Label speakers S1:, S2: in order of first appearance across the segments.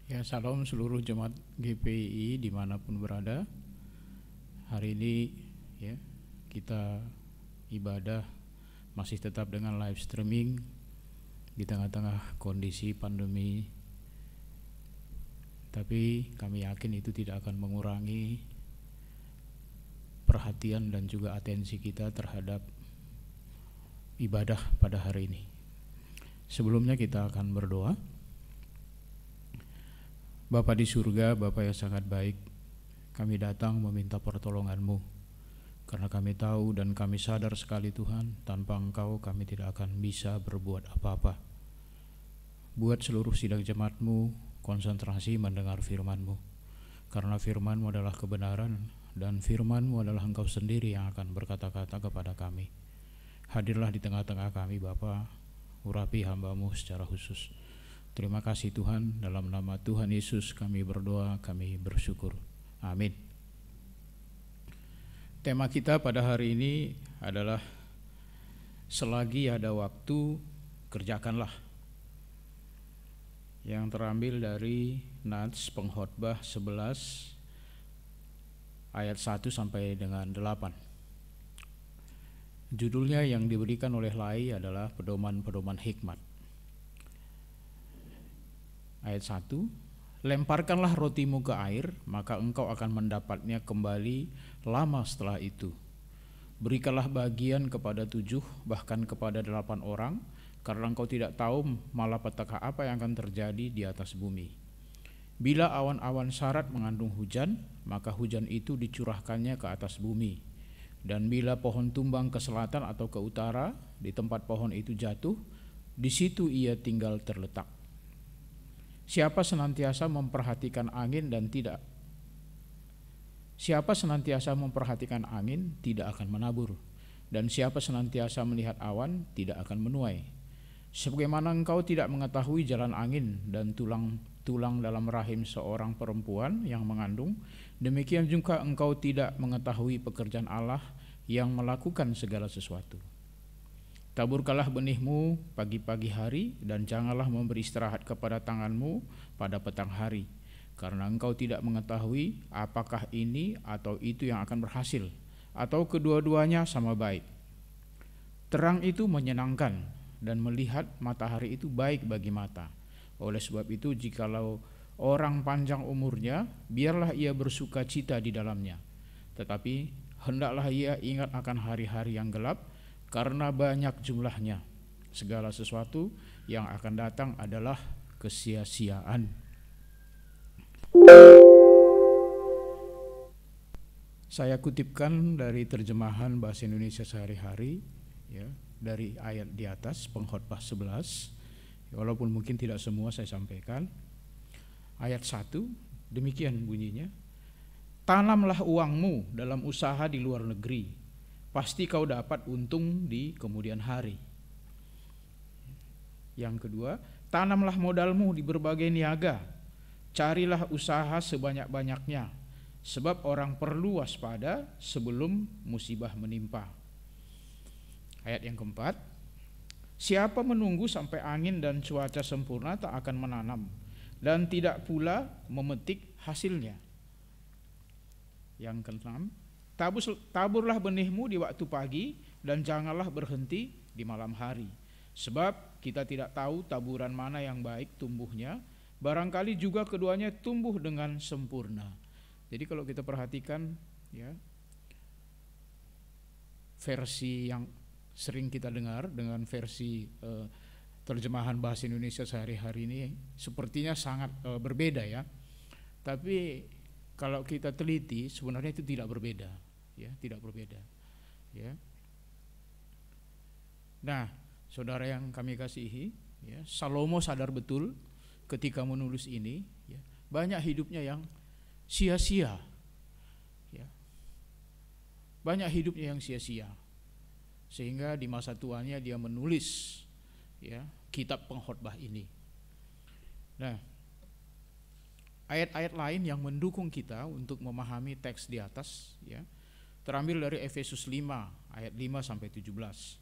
S1: Ya, salam seluruh jemaat GPI dimanapun berada. Hari ini ya kita ibadah masih tetap dengan live streaming di tengah-tengah kondisi pandemi. Tapi kami yakin itu tidak akan mengurangi perhatian dan juga atensi kita terhadap ibadah pada hari ini. Sebelumnya kita akan berdoa. Bapa di surga, Bapa yang sangat baik, kami datang meminta pertolongan-Mu, karena kami tahu dan kami sadar sekali Tuhan, tanpa Engkau kami tidak akan bisa berbuat apa-apa. Buat seluruh sidang jemaat-Mu konsentrasi mendengar firman-Mu, karena firman-Mu adalah kebenaran, dan firman-Mu adalah Engkau sendiri yang akan berkata-kata kepada kami. Hadirlah di tengah-tengah kami Bapa, urapi hamba-Mu secara khusus. Terima kasih Tuhan, dalam nama Tuhan Yesus kami berdoa, kami bersyukur. Amin. Tema kita pada hari ini adalah selagi ada waktu, kerjakanlah. Yang terambil dari Nats Pengkhotbah 11 ayat 1 sampai dengan 8. Judulnya yang diberikan oleh Lai adalah pedoman-pedoman hikmat. Ayat 1, lemparkanlah rotimu ke air, maka engkau akan mendapatnya kembali lama setelah itu. Berikanlah bagian kepada 7, bahkan kepada 8 orang, karena engkau tidak tahu malapetaka apa yang akan terjadi di atas bumi. Bila awan-awan syarat mengandung hujan, maka hujan itu dicurahkannya ke atas bumi. Dan bila pohon tumbang ke selatan atau ke utara, di tempat pohon itu jatuh, di situ ia tinggal terletak. Siapa senantiasa memperhatikan angin tidak akan menabur, dan siapa senantiasa melihat awan tidak akan menuai. Sebagaimana engkau tidak mengetahui jalan angin dan tulang dalam rahim seorang perempuan yang mengandung, demikian juga engkau tidak mengetahui pekerjaan Allah yang melakukan segala sesuatu. Taburkanlah benihmu pagi-pagi hari, dan janganlah memberi istirahat kepada tanganmu pada petang hari, karena engkau tidak mengetahui apakah ini atau itu yang akan berhasil, atau kedua-duanya sama baik. Terang itu menyenangkan, dan melihat matahari itu baik bagi mata. Oleh sebab itu, jikalau orang panjang umurnya, biarlah ia bersuka cita di dalamnya. Tetapi hendaklah ia ingat akan hari-hari yang gelap, karena banyak jumlahnya. Segala sesuatu yang akan datang adalah kesia-siaan. Saya kutipkan dari terjemahan bahasa Indonesia sehari-hari, ya, dari ayat di atas Pengkhotbah 11. Walaupun mungkin tidak semua saya sampaikan. Ayat 1 demikian bunyinya. Tanamlah uangmu dalam usaha di luar negeri, pasti kau dapat untung di kemudian hari. Yang kedua, tanamlah modalmu di berbagai niaga, carilah usaha sebanyak-banyaknya, sebab orang perlu waspada sebelum musibah menimpa. Ayat yang keempat, siapa menunggu sampai angin dan cuaca sempurna tak akan menanam, dan tidak pula memetik hasilnya. Yang keenam, taburlah benihmu di waktu pagi, dan janganlah berhenti di malam hari. Sebab kita tidak tahu taburan mana yang baik tumbuhnya, barangkali juga keduanya tumbuh dengan sempurna. Jadi kalau kita perhatikan, ya, versi yang sering kita dengar dengan versi terjemahan bahasa Indonesia sehari-hari ini sepertinya sangat berbeda, ya. Tapi kalau kita teliti sebenarnya itu tidak berbeda. Ya, tidak berbeda. Ya. Nah, saudara yang kami kasihi, ya, Salomo sadar betul ketika menulis ini, ya, banyak hidupnya yang sia-sia, ya, banyak hidupnya yang sia-sia, sehingga di masa tuanya dia menulis, ya, kitab Pengkhotbah ini. Nah, ayat-ayat lain yang mendukung kita untuk memahami teks di atas, ya, terambil dari Efesus 5 ayat 5 sampai 17.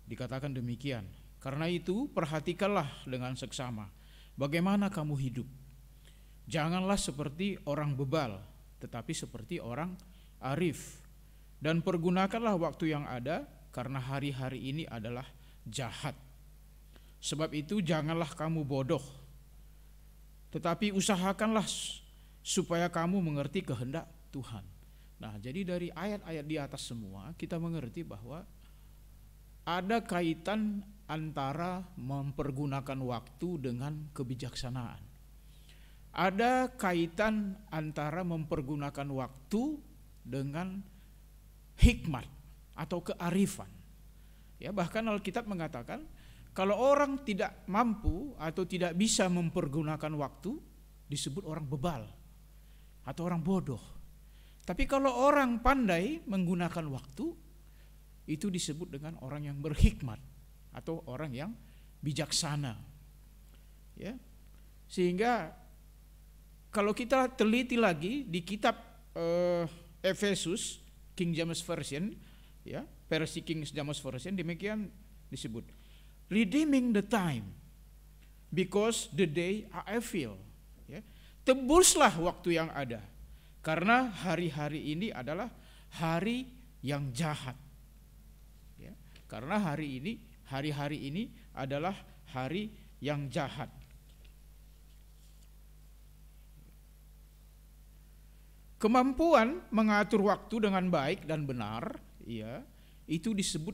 S1: Dikatakan demikian, karena itu perhatikanlah dengan seksama bagaimana kamu hidup. Janganlah seperti orang bebal, tetapi seperti orang arif. Dan pergunakanlah waktu yang ada, karena hari-hari ini adalah jahat. Sebab itu janganlah kamu bodoh, tetapi usahakanlah supaya kamu mengerti kehendak Tuhan. Nah, jadi dari ayat-ayat di atas semua kita mengerti bahwa ada kaitan antara mempergunakan waktu dengan kebijaksanaan. Ada kaitan antara mempergunakan waktu dengan hikmat atau kearifan. Ya, bahkan Alkitab mengatakan kalau orang tidak mampu atau tidak bisa mempergunakan waktu disebut orang bebal atau orang bodoh. Tapi kalau orang pandai menggunakan waktu itu disebut dengan orang yang berhikmat atau orang yang bijaksana. Ya. Sehingga kalau kita teliti lagi di kitab Efesus King James Version, ya, versi King James Version demikian disebut, redeeming the time because the day are evil. Ya. Tebuslah waktu yang ada karena hari-hari ini adalah hari yang jahat. Ya. Karena hari-hari ini adalah hari yang jahat. Kemampuan mengatur waktu dengan baik dan benar, ya, itu disebut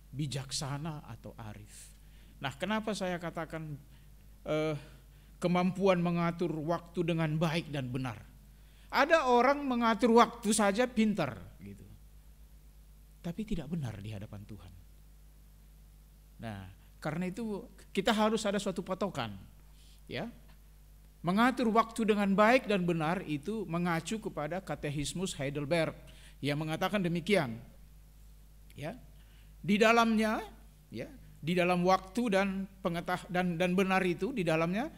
S1: bijaksana atau arif. Nah, kenapa saya katakan kemampuan mengatur waktu dengan baik dan benar? Ada orang mengatur waktu saja pintar, gitu, tapi tidak benar di hadapan Tuhan. Nah, karena itu kita harus ada suatu patokan, ya. Mengatur waktu dengan baik dan benar itu mengacu kepada Katekismus Heidelberg yang mengatakan demikian. Ya. Di dalamnya, ya, di dalam waktu dan benar itu di dalamnya,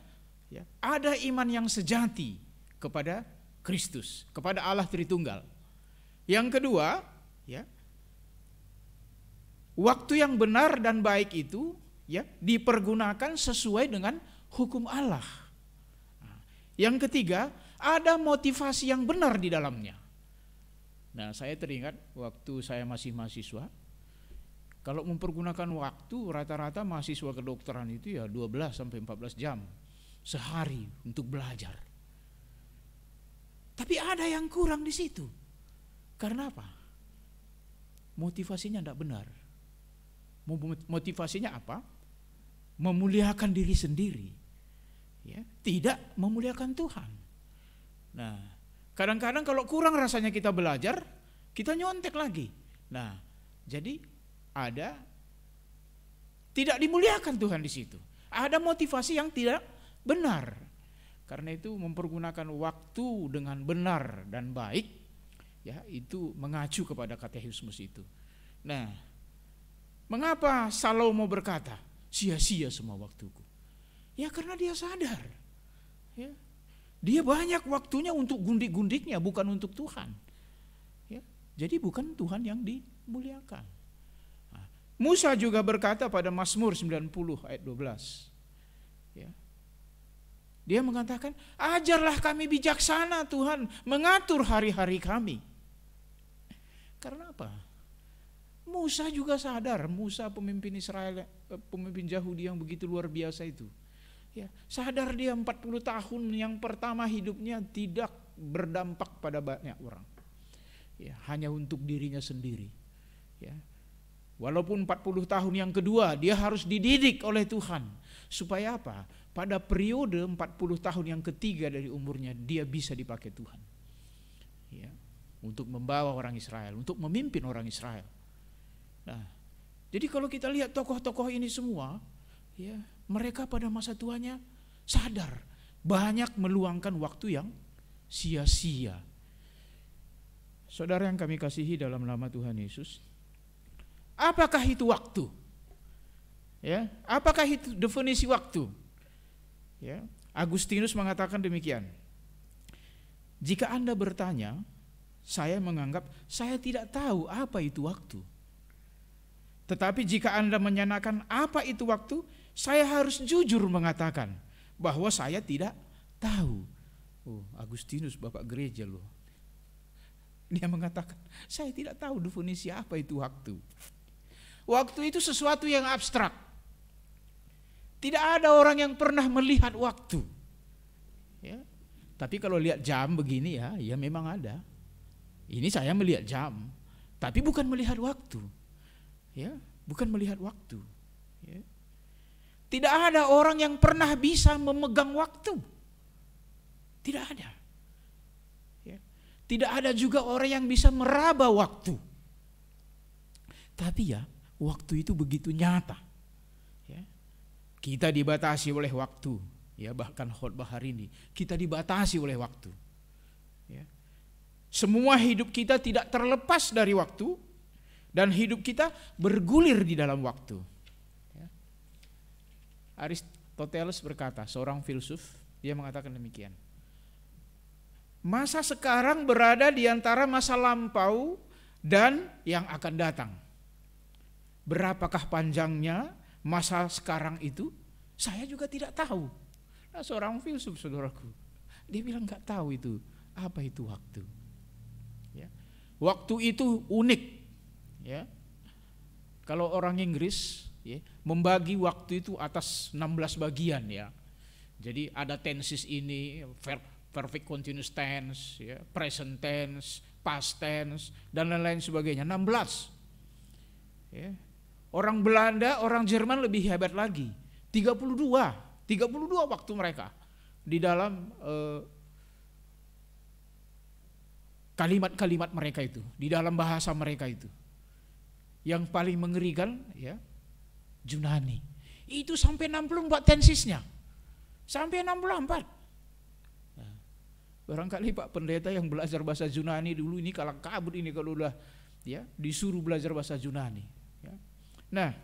S1: ya, ada iman yang sejati kepada Kristus, kepada Allah Tritunggal. Yang kedua, ya, waktu yang benar dan baik itu, ya, dipergunakan sesuai dengan hukum Allah. Yang ketiga, ada motivasi yang benar di dalamnya. Nah, saya teringat waktu saya masih mahasiswa, kalau mempergunakan waktu rata-rata mahasiswa kedokteran itu ya 12 sampai 14 jam sehari untuk belajar. Tapi ada yang kurang di situ. Karena apa? Motivasinya tidak benar. Motivasinya apa? Memuliakan diri sendiri. Ya, tidak memuliakan Tuhan. Nah, kadang-kadang kalau kurang rasanya kita belajar, kita nyontek lagi. Nah, jadi ada tidak dimuliakan Tuhan di situ. Ada motivasi yang tidak benar. Karena itu mempergunakan waktu dengan benar dan baik, ya, itu mengacu kepada Katekismus itu. Nah, mengapa Salomo berkata, sia-sia semua waktuku? Ya karena dia sadar, ya, dia banyak waktunya untuk gundik-gundiknya, bukan untuk Tuhan. Ya, jadi bukan Tuhan yang dimuliakan. Nah, Musa juga berkata pada Mazmur 90 ayat 12. Ya, dia mengatakan, ajarlah kami bijaksana Tuhan, mengatur hari-hari kami. Karena apa? Musa juga sadar, Musa pemimpin Israel, pemimpin Yahudi yang begitu luar biasa itu. Ya, sadar dia 40 tahun yang pertama hidupnya tidak berdampak pada banyak orang. Ya, hanya untuk dirinya sendiri. Ya. Walaupun 40 tahun yang kedua dia harus dididik oleh Tuhan. Supaya apa? Pada periode 40 tahun yang ketiga dari umurnya dia bisa dipakai Tuhan. Ya, untuk membawa orang Israel, untuk memimpin orang Israel. Nah, jadi kalau kita lihat tokoh-tokoh ini semua, ya, mereka pada masa tuanya sadar banyak meluangkan waktu yang sia-sia. Saudara yang kami kasihi dalam nama Tuhan Yesus, apakah itu waktu? Ya, apakah itu definisi waktu? Ya, Agustinus mengatakan demikian. Jika Anda bertanya, saya menganggap saya tidak tahu apa itu waktu. Tetapi jika Anda menanyakan apa itu waktu, saya harus jujur mengatakan bahwa saya tidak tahu. Oh, Agustinus bapak gereja loh. Dia mengatakan, saya tidak tahu definisi apa itu waktu. Waktu itu sesuatu yang abstrak. Tidak ada orang yang pernah melihat waktu. Ya. Tapi kalau lihat jam begini ya memang ada. Ini saya melihat jam, tapi bukan melihat waktu. Ya, bukan melihat waktu. Ya. Tidak ada orang yang pernah bisa memegang waktu. Tidak ada. Ya. Tidak ada juga orang yang bisa meraba waktu. Tapi ya, waktu itu begitu nyata. Ya. Kita dibatasi oleh waktu. Ya, bahkan khotbah hari ini kita dibatasi oleh waktu. Ya. Semua hidup kita tidak terlepas dari waktu, dan hidup kita bergulir di dalam waktu. Ya. Aristoteles berkata, seorang filsuf, dia mengatakan demikian. Masa sekarang berada di antara masa lampau dan yang akan datang. Berapakah panjangnya masa sekarang itu? Saya juga tidak tahu. Nah, seorang filsuf, saudaraku, dia bilang nggak tahu itu apa itu waktu. Ya. Waktu itu unik. Ya. Kalau orang Inggris ya, membagi waktu itu atas 16 bagian ya. Jadi ada tenses ini, perfect continuous tense, ya, present tense, past tense, dan lain-lain sebagainya. 16. Ya. Orang Belanda, orang Jerman lebih hebat lagi. 32 waktu mereka di dalam kalimat-kalimat mereka itu, di dalam bahasa mereka itu. Yang paling mengerikan ya Yunani. Itu sampai 64 tensesnya. Sampai 64. Barangkali Pak Pendeta yang belajar bahasa Yunani dulu ini kalang kabut ini kalau udah ya disuruh belajar bahasa Yunani. Ya. Nah,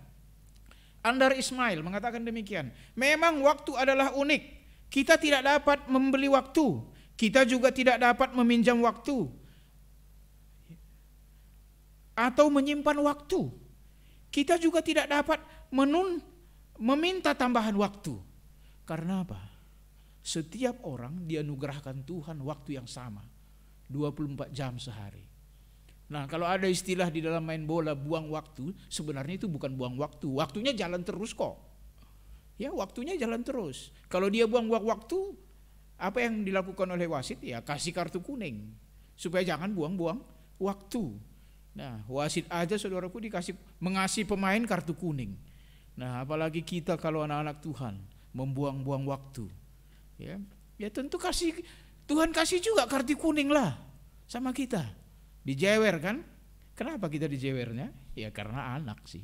S1: Andar Ismail mengatakan demikian. Memang waktu adalah unik. Kita tidak dapat membeli waktu. Kita juga tidak dapat meminjam waktu atau menyimpan waktu. Kita juga tidak dapat meminta tambahan waktu. Karena apa? Setiap orang dianugerahkan Tuhan waktu yang sama, 24 jam sehari. Nah, kalau ada istilah di dalam main bola buang waktu, sebenarnya itu bukan buang waktu, waktunya jalan terus kok. Ya, waktunya jalan terus. Kalau dia buang waktu, apa yang dilakukan oleh wasit? Ya kasih kartu kuning, supaya jangan buang-buang waktu. Nah, wasit aja saudaraku mengasih pemain kartu kuning. Nah, apalagi kita kalau anak-anak Tuhan membuang-buang waktu. Ya tentu Tuhan kasih juga kartu kuning lah sama kita. Dijewer kan? Kenapa kita dijewernya? Ya karena anak sih.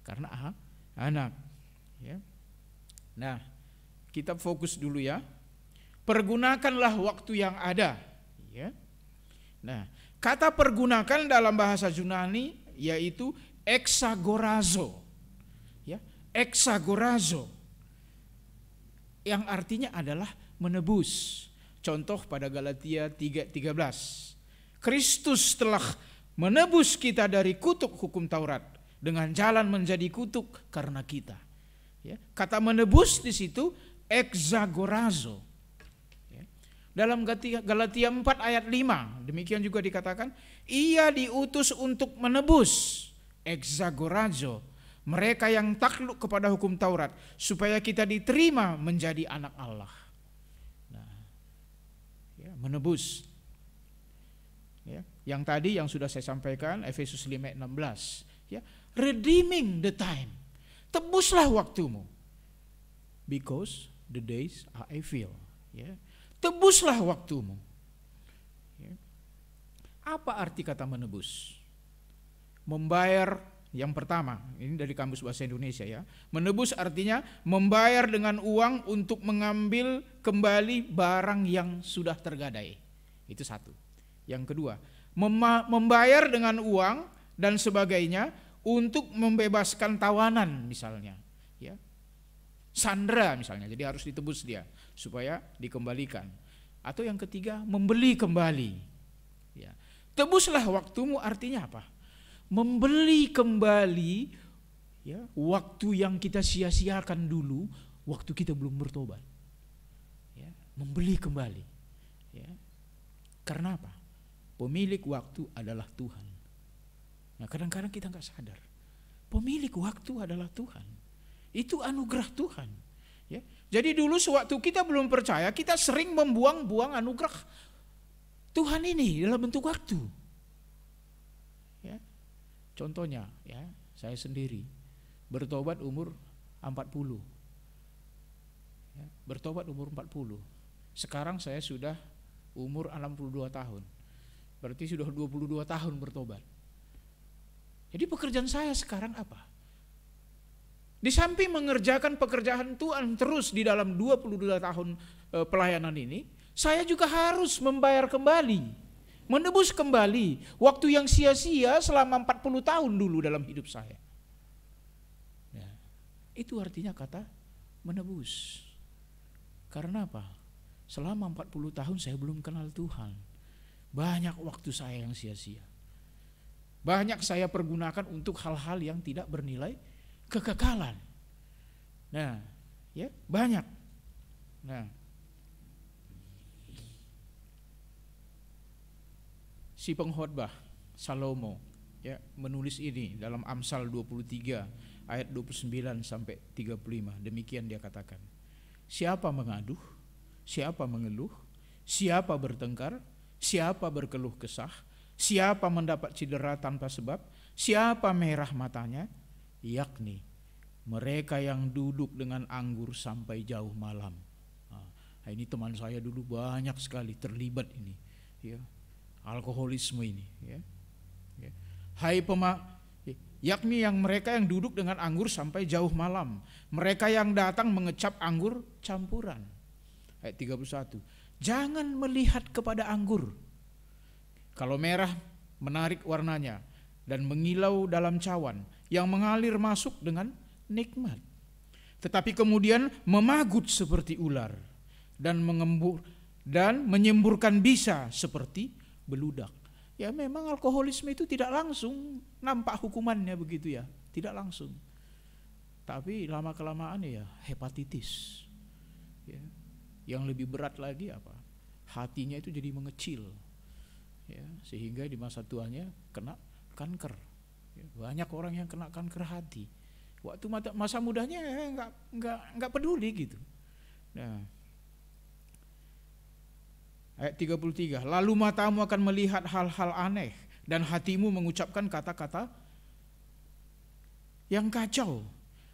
S1: Karena anak. Ya. Nah, kita fokus dulu ya. Pergunakanlah waktu yang ada. Ya. Nah, kata pergunakan dalam bahasa Yunani yaitu exagorazo. Ya, exagorazo. Yang artinya adalah menebus. Contoh pada Galatia 3:13. Kristus telah menebus kita dari kutuk hukum Taurat dengan jalan menjadi kutuk karena kita. Ya, kata menebus di situ exagorazo. Ya. Dalam Galatia 4 ayat 5 demikian juga dikatakan, ia diutus untuk menebus exagorazo mereka yang takluk kepada hukum Taurat, supaya kita diterima menjadi anak Allah. Nah, ya, menebus. Ya, yang tadi yang sudah saya sampaikan Efesus 5:16. Ya, redeeming the time. Tebuslah waktumu. Because the days are evil. Ya, tebuslah waktumu. Ya. Apa arti kata menebus? Membayar. Yang pertama, ini dari Kamus Bahasa Indonesia ya. Menebus artinya membayar dengan uang untuk mengambil kembali barang yang sudah tergadai. Itu satu. Yang kedua, membayar dengan uang dan sebagainya untuk membebaskan tawanan misalnya. Ya. Sandera misalnya, jadi harus ditebus dia supaya dikembalikan. Atau yang ketiga, membeli kembali. Ya. Tebuslah waktumu artinya apa? Membeli kembali ya, waktu yang kita sia-siakan dulu, waktu kita belum bertobat. membeli kembali. Ya. Karena apa? Pemilik waktu adalah Tuhan. Nah, kadang-kadang kita nggak sadar. Pemilik waktu adalah Tuhan. Itu anugerah Tuhan. Ya. Jadi dulu sewaktu kita belum percaya, kita sering membuang-buang anugerah Tuhan ini dalam bentuk waktu. Ya. Contohnya, ya, saya sendiri bertobat umur 40. Ya, bertobat umur 40. Sekarang saya sudah umur 62 tahun. Berarti sudah 22 tahun bertobat. Jadi pekerjaan saya sekarang apa? Di samping mengerjakan pekerjaan Tuhan terus di dalam 22 tahun pelayanan ini, saya juga harus membayar kembali, menebus kembali waktu yang sia-sia selama 40 tahun dulu dalam hidup saya. Ya, itu artinya kata menebus. Karena apa? Selama 40 tahun saya belum kenal Tuhan. Banyak waktu saya yang sia-sia. Banyak saya pergunakan untuk hal-hal yang tidak bernilai kekekalan. Nah, ya, banyak. Nah, si pengkhotbah Salomo, ya, menulis ini dalam Amsal 23 ayat 29 sampai 35. Demikian dia katakan. Siapa mengaduh, siapa mengeluh, siapa bertengkar, siapa berkeluh kesah, siapa mendapat cedera tanpa sebab, siapa merah matanya, yakni mereka yang duduk dengan anggur sampai jauh malam. Nah, ini teman saya dulu banyak sekali terlibat ini, ya, alkoholisme ini, ya. Ya. Yakni yang mereka yang duduk dengan anggur sampai jauh malam, mereka yang datang mengecap anggur campuran. Ayat 31. Jangan melihat kepada anggur. Kalau merah menarik warnanya dan mengilau dalam cawan yang mengalir masuk dengan nikmat. Tetapi kemudian memagut seperti ular dan menyemburkan bisa seperti beludak. Ya, memang alkoholisme itu tidak langsung nampak hukumannya begitu, ya, tidak langsung. Tapi lama kelamaan ya hepatitis. Ya. Yang lebih berat lagi apa? Hatinya itu jadi mengecil. Ya, sehingga di masa tuanya kena kanker. Ya, banyak orang yang kena kanker hati. Waktu masa mudanya nggak peduli gitu. Nah, ayat 33. Lalu matamu akan melihat hal-hal aneh dan hatimu mengucapkan kata-kata yang kacau.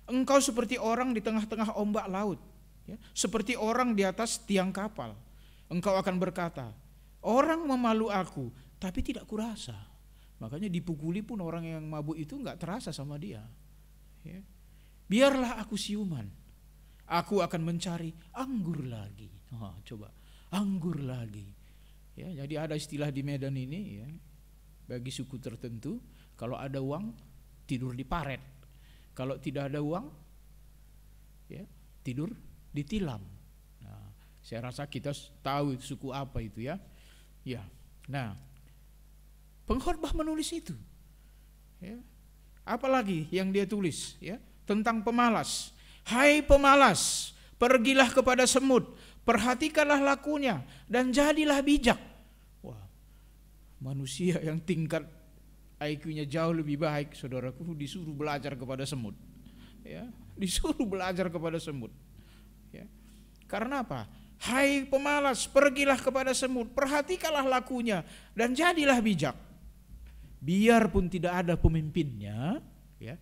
S1: Engkau seperti orang di tengah-tengah ombak laut, ya, seperti orang di atas tiang kapal. Engkau akan berkata, orang memalu aku, tapi tidak kurasa. Makanya dipukuli pun orang yang mabuk itu nggak terasa sama dia. Ya. Biarlah aku siuman, aku akan mencari anggur lagi. Coba, anggur lagi. Ya, jadi ada istilah di Medan ini, ya, bagi suku tertentu, kalau ada uang tidur di paret, kalau tidak ada uang, ya, tidur di tilam. Nah, saya rasa kita tahu suku apa itu, ya. Ya, nah, pengkhotbah menulis itu. Ya. Apalagi yang dia tulis, ya, tentang pemalas. Hai pemalas, pergilah kepada semut, perhatikanlah lakunya dan jadilah bijak. Wah, manusia yang tingkat IQ-nya jauh lebih baik, saudaraku, disuruh belajar kepada semut. Ya, disuruh belajar kepada semut. Ya. Karena apa? Hai pemalas, pergilah kepada semut, perhatikanlah lakunya dan jadilah bijak. Biarpun tidak ada pemimpinnya, ya,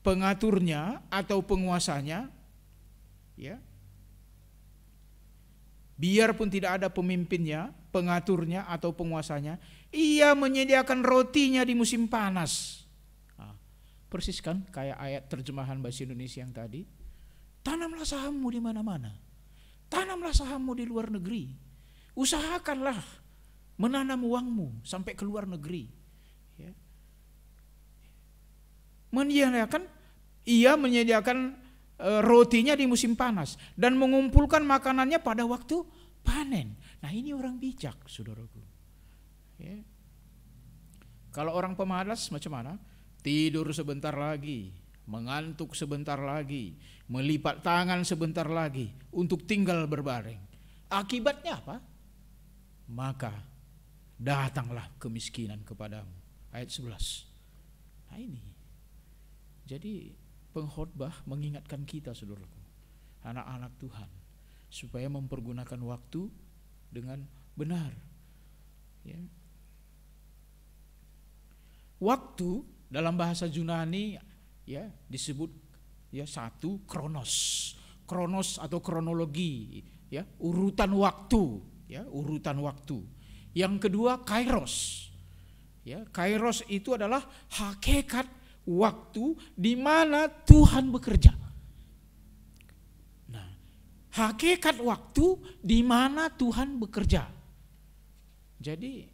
S1: pengaturnya atau penguasanya, ya, biarpun tidak ada pemimpinnya, pengaturnya atau penguasanya, ia menyediakan rotinya di musim panas. Nah, persis kan kayak ayat terjemahan bahasa Indonesia yang tadi. Tanamlah sahammu di mana-mana, tanamlah sahammu di luar negeri, usahakanlah menanam uangmu sampai ke luar negeri. Ya. Ia menyediakan rotinya di musim panas dan mengumpulkan makanannya pada waktu panen. Nah, ini orang bijak, saudaraku. Ya. Kalau orang pemalas macam mana? Tidur sebentar lagi, mengantuk sebentar lagi, melipat tangan sebentar lagi untuk tinggal berbaring. Akibatnya apa? Maka datanglah kemiskinan kepadamu. Ayat 11. Nah ini. Jadi pengkhotbah mengingatkan kita, saudaraku, anak-anak Tuhan, supaya mempergunakan waktu dengan benar. Ya. Waktu dalam bahasa Yunani ya disebut ya satu kronos. Kronos atau kronologi, ya, urutan waktu, ya, urutan waktu. Yang kedua kairos. Ya, kairos itu adalah hakikat waktu di mana Tuhan bekerja. Nah, hakikat waktu di mana Tuhan bekerja. Jadi,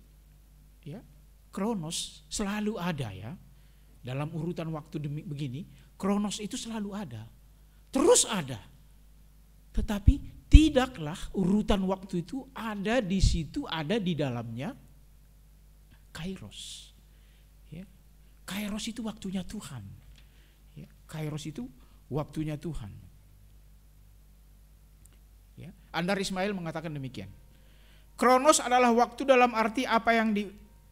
S1: ya, kronos selalu ada, ya. Dalam urutan waktu begini, kronos itu selalu ada. Terus ada. Tetapi tidaklah urutan waktu itu ada di situ, ada di dalamnya kairos. Ya. Kairos itu waktunya Tuhan. Ya. Kairos itu waktunya Tuhan. Ya. Andar Ismail mengatakan demikian. Kronos adalah waktu dalam arti apa yang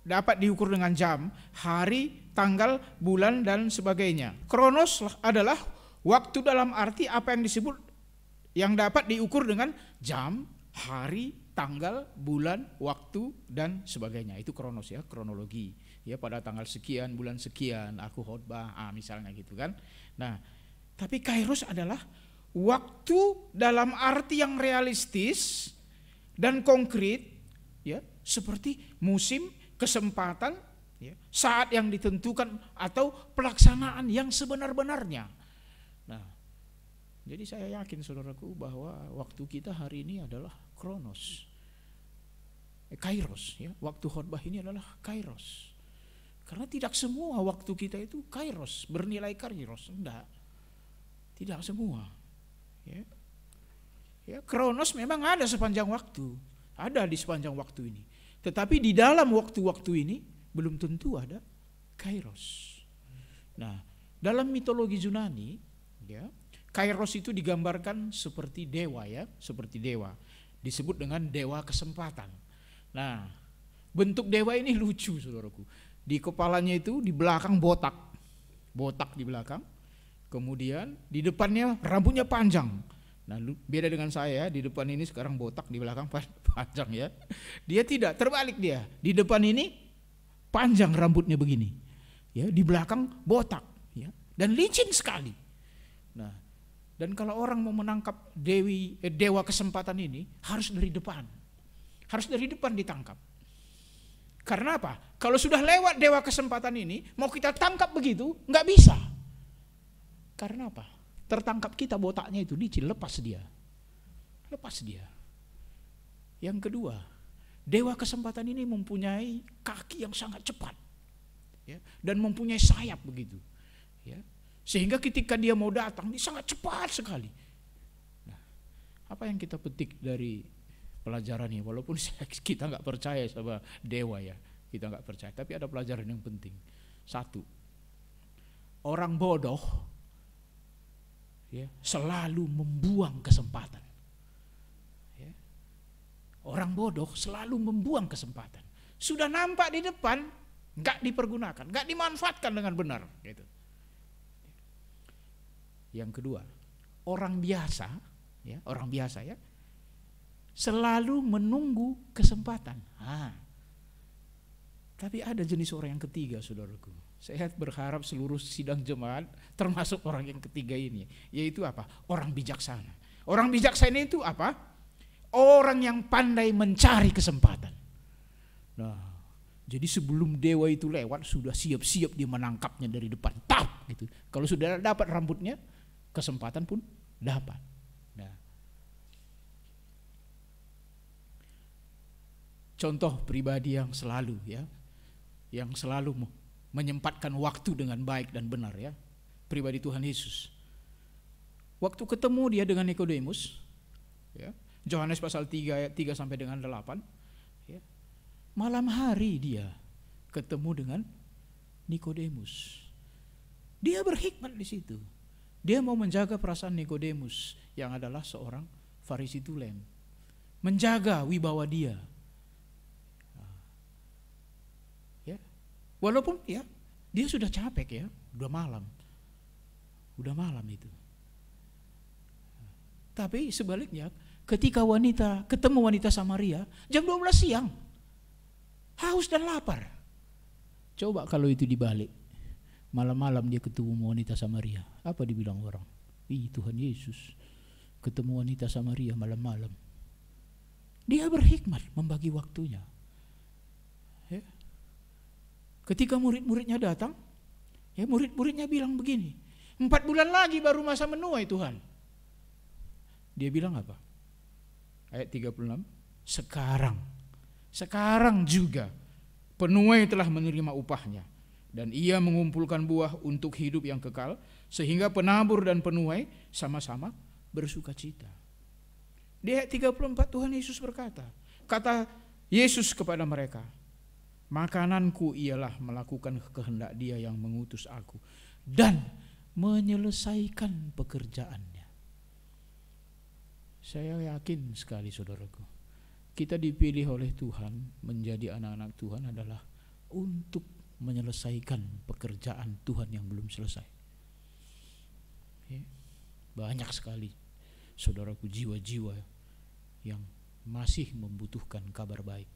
S1: dapat diukur dengan jam, hari, tanggal, bulan, dan sebagainya. Kronos adalah waktu dalam arti apa yang disebut yang dapat diukur dengan jam, hari, tanggal, bulan, waktu, dan sebagainya. Itu kronos, ya, kronologi. Ya, pada tanggal sekian, bulan sekian, aku khotbah, misalnya gitu kan. Nah, tapi kairos adalah waktu dalam arti yang realistis dan konkret, ya, seperti musim, kesempatan, ya, saat yang ditentukan atau pelaksanaan yang sebenar-benarnya. Nah, jadi saya yakin, saudaraku, bahwa waktu kita hari ini adalah kronos, kairos, ya. Waktu khotbah ini adalah kairos. Karena tidak semua waktu kita itu kairos, bernilai kairos, enggak. Tidak semua. Ya. Ya, kronos memang ada sepanjang waktu, ada di sepanjang waktu ini. Tetapi di dalam waktu-waktu ini belum tentu ada kairos. Nah, dalam mitologi Yunani, ya, kairos itu digambarkan seperti dewa, ya, seperti dewa. Disebut dengan dewa kesempatan. Nah, bentuk dewa ini lucu, saudaraku. Di kepalanya itu di belakang botak. Botak di belakang. Kemudian di depannya rambutnya panjang. Nah, beda dengan saya, di depan ini sekarang botak, di belakang panjang, ya. Dia tidak, terbalik dia. Di depan ini panjang rambutnya begini. Ya, di belakang botak, ya. Dan licin sekali. Nah, dan kalau orang mau menangkap dewa kesempatan ini harus dari depan. Harus dari depan ditangkap. Karena apa? Kalau sudah lewat dewa kesempatan ini, mau kita tangkap begitu, nggak bisa. Karena apa? Tertangkap kita botaknya itu licin, lepas dia. Lepas dia. Yang kedua, dewa kesempatan ini mempunyai kaki yang sangat cepat, ya, dan mempunyai sayap begitu, ya. Sehingga ketika dia mau datang, dia sangat cepat sekali. Nah, apa yang kita petik dari pelajaran ini? Walaupun kita nggak percaya sama dewa, ya, kita nggak percaya, tapi ada pelajaran yang penting. Satu, orang bodoh, ya, selalu membuang kesempatan. Ya. Orang bodoh selalu membuang kesempatan. Sudah nampak di depan, nggak dipergunakan, nggak dimanfaatkan dengan benar. Gitu. Yang kedua, orang biasa, ya, orang biasa, ya, selalu menunggu kesempatan. Tapi ada jenis orang yang ketiga, saudaraku. Saya berharap seluruh sidang jemaat termasuk orang yang ketiga ini, yaitu apa? Orang bijaksana. Orang bijaksana itu apa? Orang yang pandai mencari kesempatan. Nah, jadi sebelum dewa itu lewat sudah siap-siap dia menangkapnya dari depan, tap gitu. Kalau sudah dapat rambutnya, kesempatan pun dapat. Nah, contoh pribadi yang selalu, ya, yang selalu menyempatkan waktu dengan baik dan benar, ya, pribadi Tuhan Yesus. Waktu ketemu dia dengan Nikodemus, ya, Yohanes pasal 3 ayat 3 sampai dengan 8, ya, malam hari dia ketemu dengan Nikodemus. Dia berhikmat di situ. Dia mau menjaga perasaan Nikodemus yang adalah seorang Farisi tulen. menjaga wibawa dia. Ya. Walaupun ya dia sudah capek ya, udah malam itu. Tapi sebaliknya, ketika ketemu wanita Samaria jam 12 siang, haus dan lapar. Coba kalau itu dibalik, malam-malam dia ketemu wanita Samaria, apa dibilang orang? Ih, Tuhan Yesus ketemu wanita Samaria malam-malam. Dia berhikmat membagi waktunya. Ya. Ketika murid-muridnya datang, ya murid-muridnya bilang begini, 4 bulan lagi baru masa menuai Tuhan. Dia bilang apa? Ayat 36, sekarang juga penuai telah menerima upahnya, dan ia mengumpulkan buah untuk hidup yang kekal, sehingga penabur dan penuai sama-sama bersuka cita. Di ayat 34 Tuhan Yesus berkata, kata Yesus kepada mereka, makananku ialah melakukan kehendak Dia yang mengutus aku dan menyelesaikan pekerjaannya. Saya yakin sekali saudaraku, kita dipilih oleh Tuhan menjadi anak-anak Tuhan adalah untuk menyelesaikan pekerjaan Tuhan yang belum selesai. Banyak sekali saudaraku jiwa-jiwa yang masih membutuhkan kabar baik,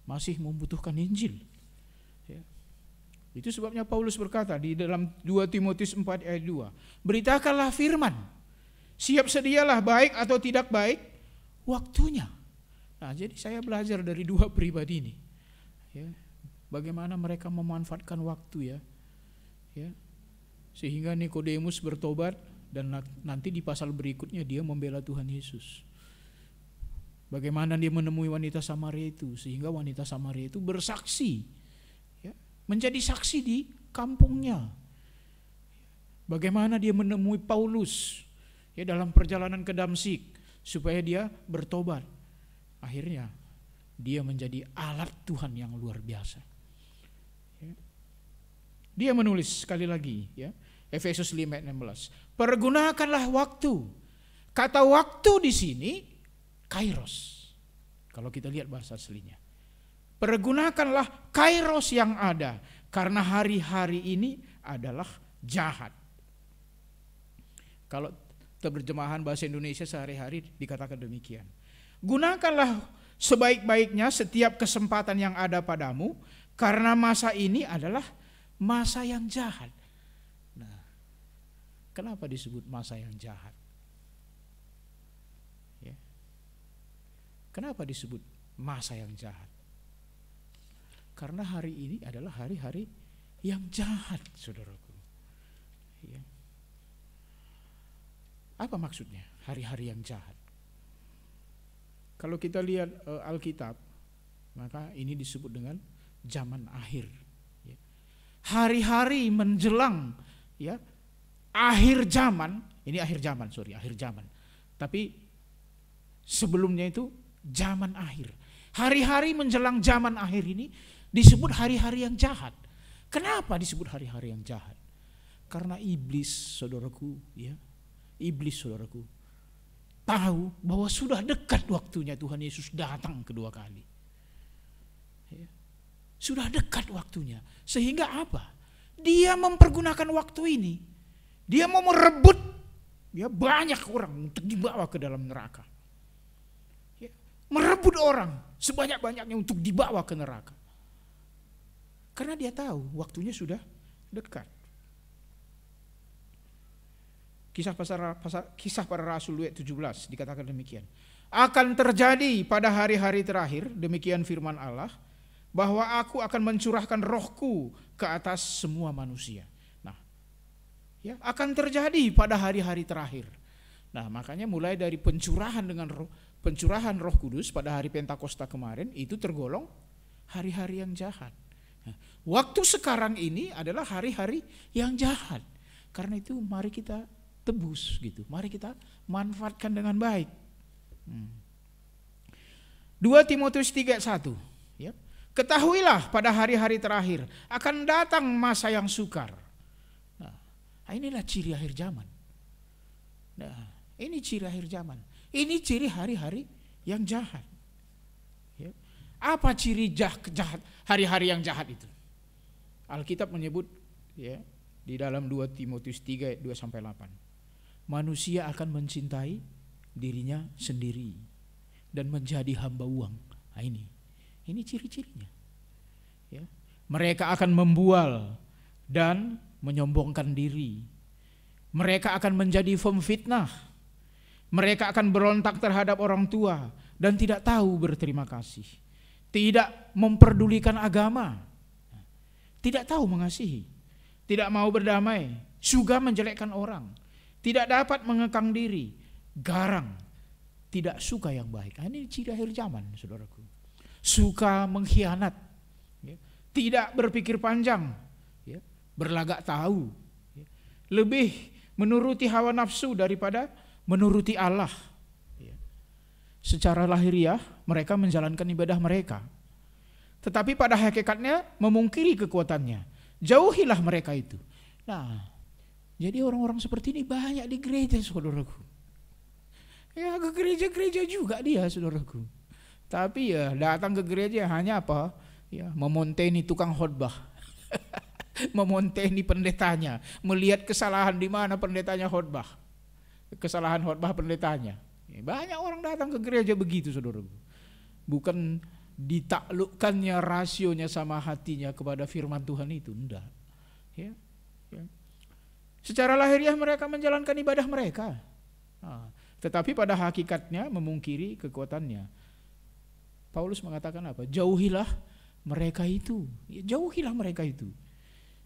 S1: masih membutuhkan Injil. Ya. Itu sebabnya Paulus berkata di dalam 2 Timotius 4 ayat 2, beritakanlah firman, siap sedialah baik atau tidak baik waktunya. Nah, jadi saya belajar dari 2 pribadi ini. Ya. Bagaimana mereka memanfaatkan waktu ya. Sehingga Nikodemus bertobat dan nanti di pasal berikutnya dia membela Tuhan Yesus. Bagaimana dia menemui wanita Samaria itu, sehingga wanita Samaria itu bersaksi, ya, menjadi saksi di kampungnya. Bagaimana dia menemui Paulus ya dalam perjalanan ke Damsyik supaya dia bertobat. Akhirnya dia menjadi alat Tuhan yang luar biasa. Ya. Dia menulis sekali lagi ya, Efesus 5 ayat 16. Pergunakanlah waktu. Kata waktu di sini kairos. Kalau kita lihat bahasa aslinya. Pergunakanlah kairos yang ada, karena hari-hari ini adalah jahat. Kalau terjemahan bahasa Indonesia sehari-hari dikatakan demikian. Gunakanlah sebaik-baiknya setiap kesempatan yang ada padamu, karena masa ini adalah masa yang jahat. Nah, kenapa disebut masa yang jahat? Ya. Kenapa disebut masa yang jahat? Karena hari ini adalah hari-hari yang jahat, saudaraku. Ya. Apa maksudnya hari-hari yang jahat? Kalau kita lihat Alkitab, maka ini disebut dengan zaman akhir. Ya. Hari-hari menjelang ya akhir zaman, ini akhir zaman. Tapi sebelumnya itu zaman akhir. Hari-hari menjelang zaman akhir ini disebut hari-hari yang jahat. Kenapa disebut hari-hari yang jahat? Karena iblis, saudaraku, ya. Iblis, saudaraku, tahu bahwa sudah dekat waktunya Tuhan Yesus datang kedua kali. Ya. Sudah dekat waktunya. Sehingga apa? Dia mempergunakan waktu ini. Dia mau merebut ya banyak orang untuk dibawa ke dalam neraka. Ya. Merebut orang sebanyak-banyaknya untuk dibawa ke neraka. Karena dia tahu waktunya sudah dekat. Kisah para Rasul ayat 17 dikatakan demikian. Akan terjadi pada hari-hari terakhir, demikian firman Allah, bahwa aku akan mencurahkan rohku ke atas semua manusia. Nah, ya, akan terjadi pada hari-hari terakhir. Nah, makanya mulai dari pencurahan roh kudus pada hari Pentakosta kemarin, itu tergolong hari-hari yang jahat. Nah, waktu sekarang ini adalah hari-hari yang jahat. Karena itu mari kita tebus gitu. Mari kita manfaatkan dengan baik. 2 Timotius 3:1 ya. Ketahuilah pada hari-hari terakhir akan datang masa yang sukar. Nah, inilah ciri akhir zaman. Nah, ini ciri akhir zaman. Ini ciri hari-hari yang jahat. Apa ciri jahat hari-hari yang jahat itu? Alkitab menyebut ya di dalam 2 Timotius 3 ayat 2 sampai 8. Manusia akan mencintai dirinya sendiri dan menjadi hamba uang. Nah, ini ciri-cirinya. Ya. Mereka akan membual dan menyombongkan diri. Mereka akan menjadi pemfitnah. Mereka akan berontak terhadap orang tua dan tidak tahu berterima kasih. Tidak memperdulikan agama. Tidak tahu mengasihi. Tidak mau berdamai. Juga menjelekkan orang. Tidak dapat mengekang diri. Garang. Tidak suka yang baik. Ini ciri akhir zaman, saudaraku. Suka mengkhianat. Tidak berpikir panjang. Berlagak tahu. Lebih menuruti hawa nafsu daripada menuruti Allah. Secara lahiriah mereka menjalankan ibadah mereka. Tetapi pada hakikatnya memungkiri kekuatannya. Jauhilah mereka itu. Nah, jadi orang-orang seperti ini banyak di gereja, saudaraku. Ya, ke gereja-gereja juga dia, saudaraku. Tapi ya datang ke gereja hanya apa? Ya, memonteni tukang khotbah. Memonteni pendetanya, melihat kesalahan di mana pendetanya khotbah. Kesalahan khotbah pendetanya. Ya, banyak orang datang ke gereja begitu, saudaraku. Bukan ditaklukkannya rasionya sama hatinya kepada firman Tuhan itu, enggak. Ya. Secara lahiriah mereka menjalankan ibadah mereka. Tetapi pada hakikatnya memungkiri kekuatannya. Paulus mengatakan apa? Jauhilah mereka itu. Ya, jauhilah mereka itu.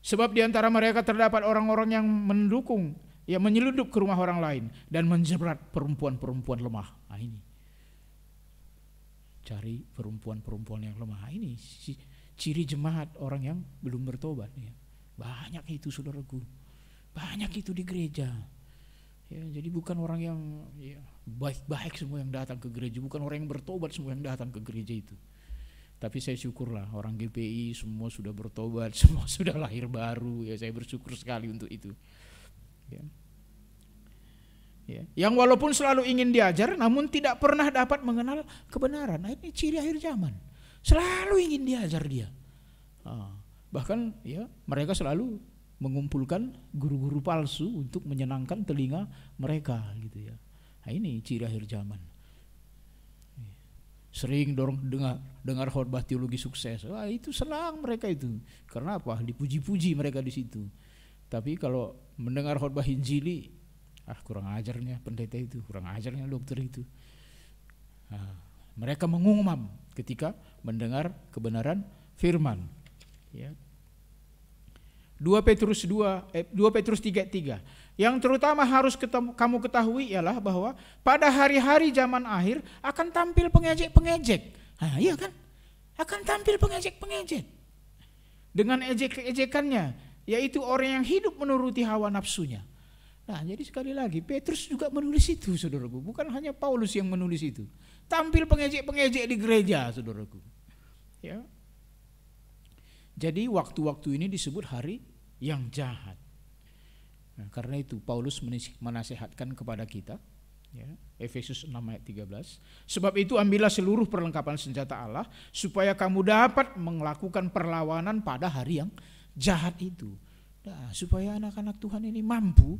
S1: Sebab di antara mereka terdapat orang-orang yang mendukung, yang menyeludup ke rumah orang lain dan menjerat perempuan-perempuan lemah. Nah, ini. Cari perempuan-perempuan yang lemah. Ini ciri jemaat orang yang belum bertobat. Ya. Banyak itu, saudaraku. Banyak itu di gereja. Ya, jadi bukan orang yang ya, baik-baik semua yang datang ke gereja, bukan orang yang bertobat semua yang datang ke gereja itu. Tapi saya syukurlah orang GPI semua sudah bertobat, semua sudah lahir baru. Ya, saya bersyukur sekali untuk itu. Ya. Ya. Yang walaupun selalu ingin diajar, namun tidak pernah dapat mengenal kebenaran. Nah, ini ciri akhir zaman. Selalu ingin diajar dia. Bahkan ya mereka selalu mengumpulkan guru-guru palsu untuk menyenangkan telinga mereka, gitu ya. Nah, ini ciri akhir zaman. Sering dengar khotbah teologi sukses. Wah, itu senang mereka itu. Karena apa? Dipuji-puji mereka di situ. Tapi kalau mendengar khotbah Injili, kurang ajarnya pendeta itu, kurang ajarnya dokter itu. Mereka mengumam ketika mendengar kebenaran firman. Ya. 2 Petrus 3:3. Yang terutama harus kamu ketahui ialah bahwa pada hari-hari zaman akhir akan tampil pengejek-pengejek. Iya kan? Akan tampil pengejek-pengejek. Dengan ejek-ejekannya, yaitu orang yang hidup menuruti hawa nafsunya. Nah, jadi sekali lagi Petrus juga menulis itu, saudaraku. Bukan hanya Paulus yang menulis itu. Tampil pengejek-pengejek di gereja, saudaraku. Ya. Jadi waktu-waktu ini disebut hari yang jahat. Nah, karena itu Paulus menasihatkan kepada kita, ya, Efesus 6 ayat 13. Sebab itu ambillah seluruh perlengkapan senjata Allah supaya kamu dapat melakukan perlawanan pada hari yang jahat itu. Nah, supaya anak-anak Tuhan ini mampu,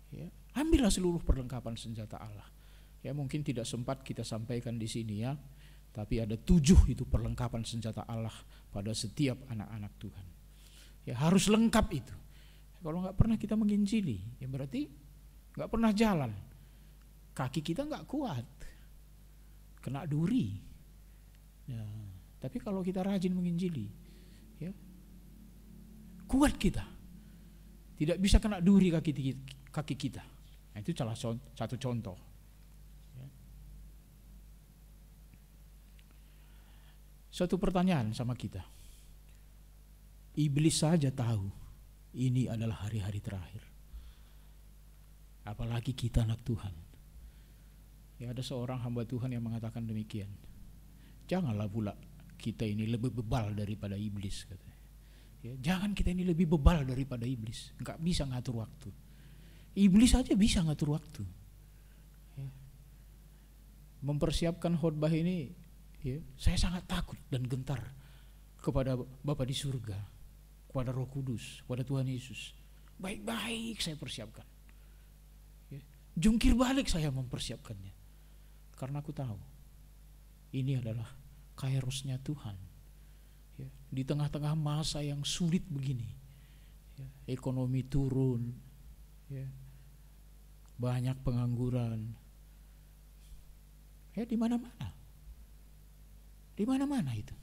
S1: ya, ambillah seluruh perlengkapan senjata Allah. Ya, mungkin tidak sempat kita sampaikan di sini ya, tapi ada 7 itu perlengkapan senjata Allah pada setiap anak-anak Tuhan. Ya, harus lengkap itu. Kalau nggak pernah kita menginjili, ya berarti nggak pernah jalan. Kaki kita nggak kuat, kena duri. Ya, tapi kalau kita rajin menginjili, ya, kuat kita. Tidak bisa kena duri kaki kita. Nah, itu salah satu contoh. Ya. Suatu pertanyaan sama kita. Iblis saja tahu ini adalah hari-hari terakhir. Apalagi kita anak Tuhan. Ya, ada seorang hamba Tuhan yang mengatakan demikian. Janganlah pula kita ini lebih bebal daripada iblis, katanya. Ya, jangan kita ini lebih bebal daripada iblis. Enggak bisa ngatur waktu. Iblis saja bisa ngatur waktu. Ya. Mempersiapkan khotbah ini Ya, saya sangat takut dan gentar kepada Bapa di surga, kepada Roh Kudus, kepada Tuhan Yesus. Baik-baik saya persiapkan. Ya, jungkir balik saya mempersiapkannya. Karena aku tahu ini adalah kairosnya Tuhan. Ya, di tengah-tengah masa yang sulit begini, ya, ekonomi turun, ya, banyak pengangguran, ya di mana-mana itu.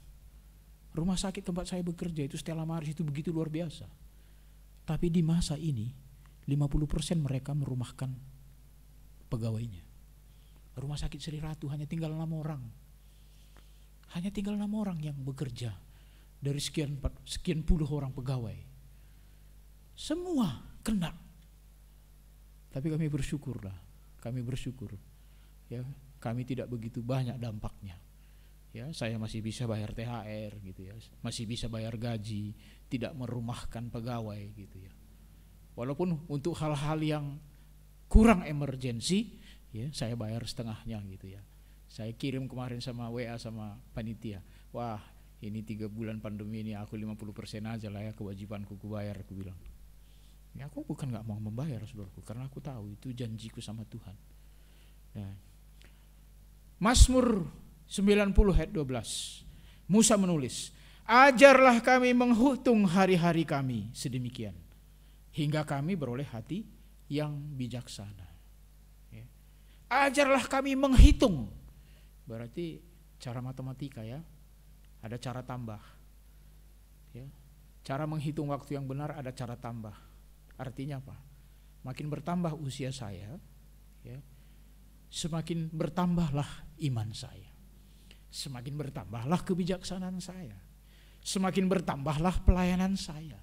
S1: Rumah sakit tempat saya bekerja itu Stella Maris itu begitu luar biasa. Tapi di masa ini 50% mereka merumahkan pegawainya. Rumah sakit Sri Ratu hanya tinggal 6 orang. Hanya tinggal 6 orang yang bekerja dari sekian puluh orang pegawai. Semua kena. Tapi kami bersyukur. Ya, kami tidak begitu banyak dampaknya. Ya, saya masih bisa bayar THR gitu ya, masih bisa bayar gaji, tidak merumahkan pegawai gitu ya. Walaupun untuk hal-hal yang kurang emergensi, ya saya bayar setengahnya gitu ya. Saya kirim kemarin sama WA sama panitia, wah ini 3 bulan pandemi ini aku 50% aja lah ya kewajibanku kubayar, aku bilang. Ya aku bukan gak mau membayar saudaraku, karena aku tahu itu janjiku sama Tuhan. Nah, Mazmur 90 ayat 12, Musa menulis, ajarlah kami menghitung hari-hari kami sedemikian, hingga kami beroleh hati yang bijaksana. Ya. Ajarlah kami menghitung, berarti cara matematika ya, ada cara tambah. Ya. Cara menghitung waktu yang benar ada cara tambah. Artinya apa? Makin bertambah usia saya, ya, semakin bertambahlah iman saya, semakin bertambahlah kebijaksanaan saya, semakin bertambahlah pelayanan saya,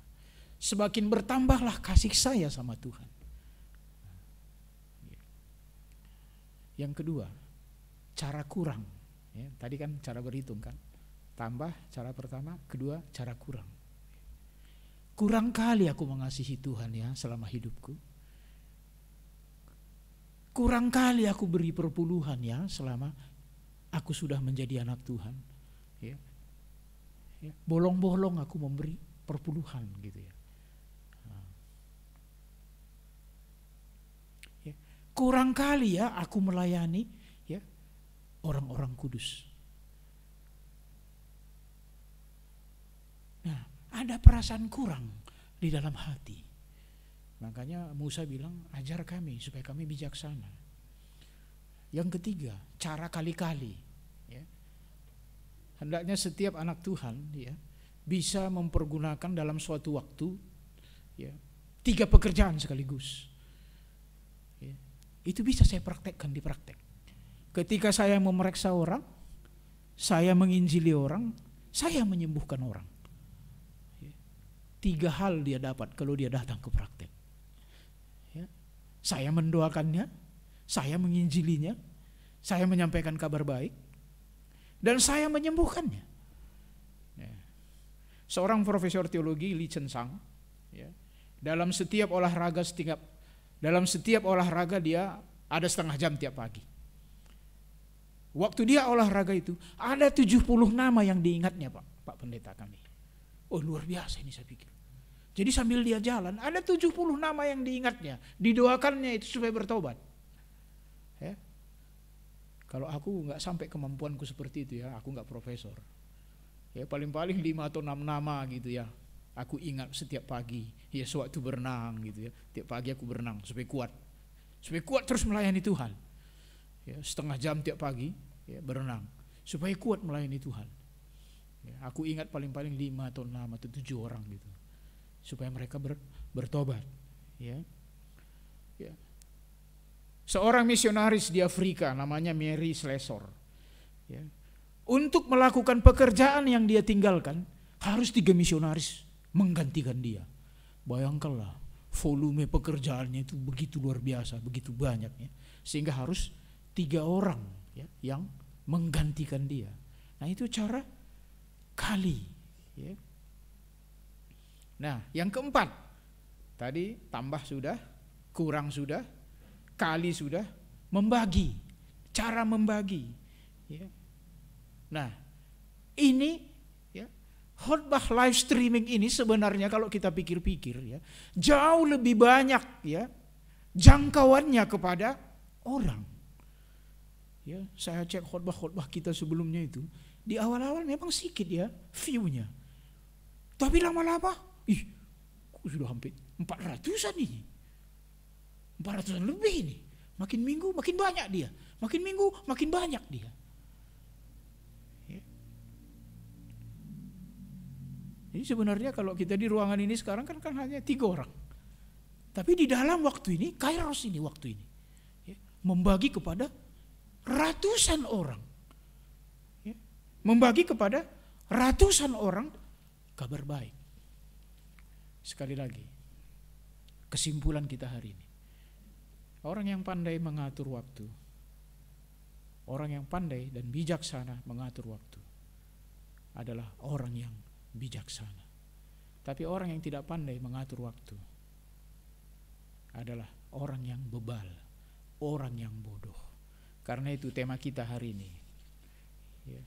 S1: semakin bertambahlah kasih saya sama Tuhan. Yang kedua, cara kurang. Ya, tadi kan cara berhitung kan, tambah cara pertama, kedua cara kurang. Kurang kali aku mengasihi Tuhan ya selama hidupku. Kurang kali aku beri perpuluhan ya selama aku sudah menjadi anak Tuhan. Ya. Ya, bolong-bolong aku memberi perpuluhan gitu ya. Ya. Kurang kali ya aku melayani ya orang-orang kudus. Nah, ada perasaan kurang di dalam hati. Makanya Musa bilang, ajar kami supaya kami bijaksana. Yang ketiga, cara kali-kali. Ya. Hendaknya setiap anak Tuhan ya, bisa mempergunakan dalam suatu waktu ya, 3 pekerjaan sekaligus. Ya. Itu bisa saya praktekkan di praktek. Ketika saya memeriksa orang, saya menginjili orang, saya menyembuhkan orang. 3 hal dia dapat kalau dia datang ke praktek. Ya. Saya mendoakannya, saya menginjilinya, saya menyampaikan kabar baik, dan saya menyembuhkannya. Ya. Seorang profesor teologi Lee Chen Sang, ya, dalam setiap olahraga dia ada setengah jam tiap pagi. Waktu dia olahraga itu ada 70 nama yang diingatnya Pak Pendeta kami. Oh luar biasa ini saya pikir. Jadi sambil dia jalan ada 70 nama yang diingatnya, didoakannya itu supaya bertobat. Ya. Kalau aku nggak sampai kemampuanku seperti itu ya, aku nggak profesor. Ya paling-paling 5 atau 6 nama gitu ya. Aku ingat setiap pagi, ya sewaktu berenang gitu ya. Tiap pagi aku berenang supaya kuat terus melayani Tuhan. Ya, setengah jam tiap pagi ya, berenang supaya kuat melayani Tuhan. Ya, aku ingat paling-paling 5 atau 6 atau 7 orang gitu, supaya mereka bertobat. Ya. Ya. Seorang misionaris di Afrika namanya Mary Slessor. Ya. Untuk melakukan pekerjaan yang dia tinggalkan harus 3 misionaris menggantikan dia. Bayangkanlah volume pekerjaannya itu begitu luar biasa, begitu banyaknya, sehingga harus 3 orang ya, yang menggantikan dia. Nah itu cara kali. Ya. Nah yang keempat, tadi tambah sudah, kurang sudah, kali sudah, membagi. Cara membagi. Ya. Nah, ini ya, khotbah live streaming ini sebenarnya kalau kita pikir-pikir ya, jauh lebih banyak ya jangkauannya kepada orang. Ya, saya cek khotbah-khotbah kita sebelumnya itu, di awal-awal memang sedikit ya view-nya. Tapi lama-lama, sudah hampir 400-an ini. 400-an lebih ini. Makin minggu makin banyak dia. Makin minggu makin banyak dia. Ya. Jadi sebenarnya kalau kita di ruangan ini sekarang kan hanya 3 orang. Tapi di dalam waktu ini, kairos ini waktu ini. Ya, membagi kepada ratusan orang. Ya, membagi kepada ratusan orang kabar baik. Sekali lagi, kesimpulan kita hari ini. Orang yang pandai mengatur waktu, orang yang pandai dan bijaksana mengatur waktu adalah orang yang bijaksana. Tapi orang yang tidak pandai mengatur waktu adalah orang yang bebal, orang yang bodoh. Karena itu tema kita hari ini. Ya.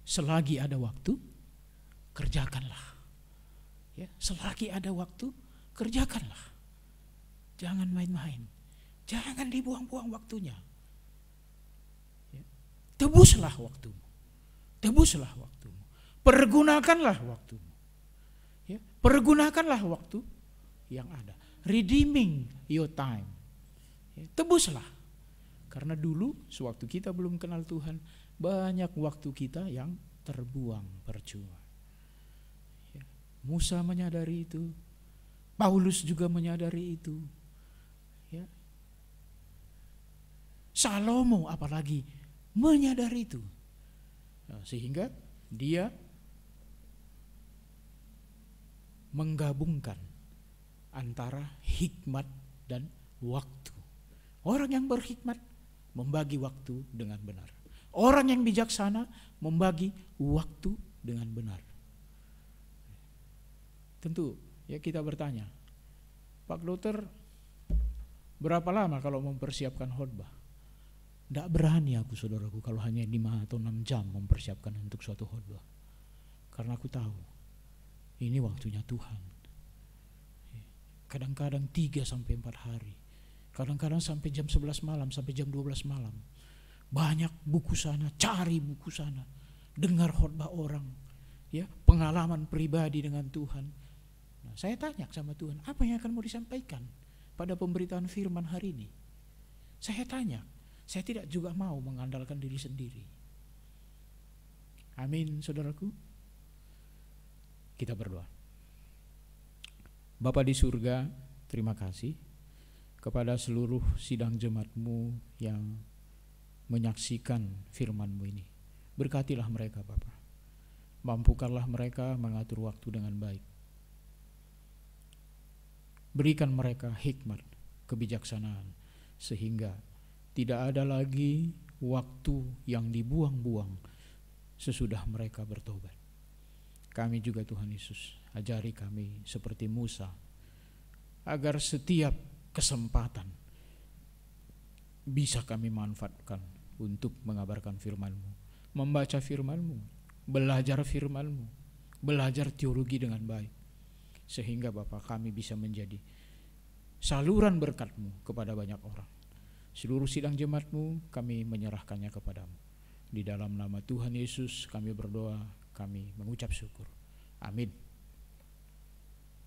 S1: Selagi ada waktu, kerjakanlah. Ya, selagi ada waktu, kerjakanlah. Jangan main-main. Jangan dibuang-buang waktunya. Ya. Tebuslah waktumu. Tebuslah waktumu. Pergunakanlah waktumu. Ya, pergunakanlah waktu yang ada. Redeeming your time. Ya, tebuslah. Karena dulu sewaktu kita belum kenal Tuhan, banyak waktu kita yang terbuang percuma. Ya, Musa menyadari itu, Paulus juga menyadari itu. Ya. Salomo apalagi menyadari itu. Nah, sehingga dia menggabungkan antara hikmat dan waktu. Orang yang berhikmat membagi waktu dengan benar. Orang yang bijaksana membagi waktu dengan benar. Tentu ya kita bertanya, Pak Dokter, berapa lama kalau mempersiapkan khotbah? Tidak berani aku saudaraku kalau hanya 5 atau 6 jam mempersiapkan untuk suatu khotbah. Karena aku tahu ini waktunya Tuhan. Kadang-kadang 3 sampai 4 hari. Kadang-kadang sampai jam 11 malam, sampai jam 12 malam. Banyak buku sana, cari buku sana, dengar khotbah orang, ya, pengalaman pribadi dengan Tuhan. Nah, saya tanya sama Tuhan, apa yang akan mau disampaikan pada pemberitaan firman hari ini? Saya tanya, saya tidak juga mau mengandalkan diri sendiri. Amin, saudaraku. Kita berdoa. Bapa di surga, terima kasih kepada seluruh sidang jemaat-Mu yang menyaksikan firman-Mu ini. Berkatilah mereka Bapa. Mampukanlah mereka mengatur waktu dengan baik. Berikan mereka hikmat, kebijaksanaan, sehingga tidak ada lagi waktu yang dibuang-buang sesudah mereka bertobat. Kami juga Tuhan Yesus, ajari kami seperti Musa, agar setiap kesempatan bisa kami manfaatkan untuk mengabarkan firman-Mu, membaca firman-Mu, belajar firman-Mu, belajar teologi dengan baik, sehingga Bapa kami bisa menjadi saluran berkat-Mu kepada banyak orang. Seluruh sidang jemaat-Mu kami menyerahkannya kepadamu. Di dalam nama Tuhan Yesus kami berdoa, kami mengucap syukur. Amin.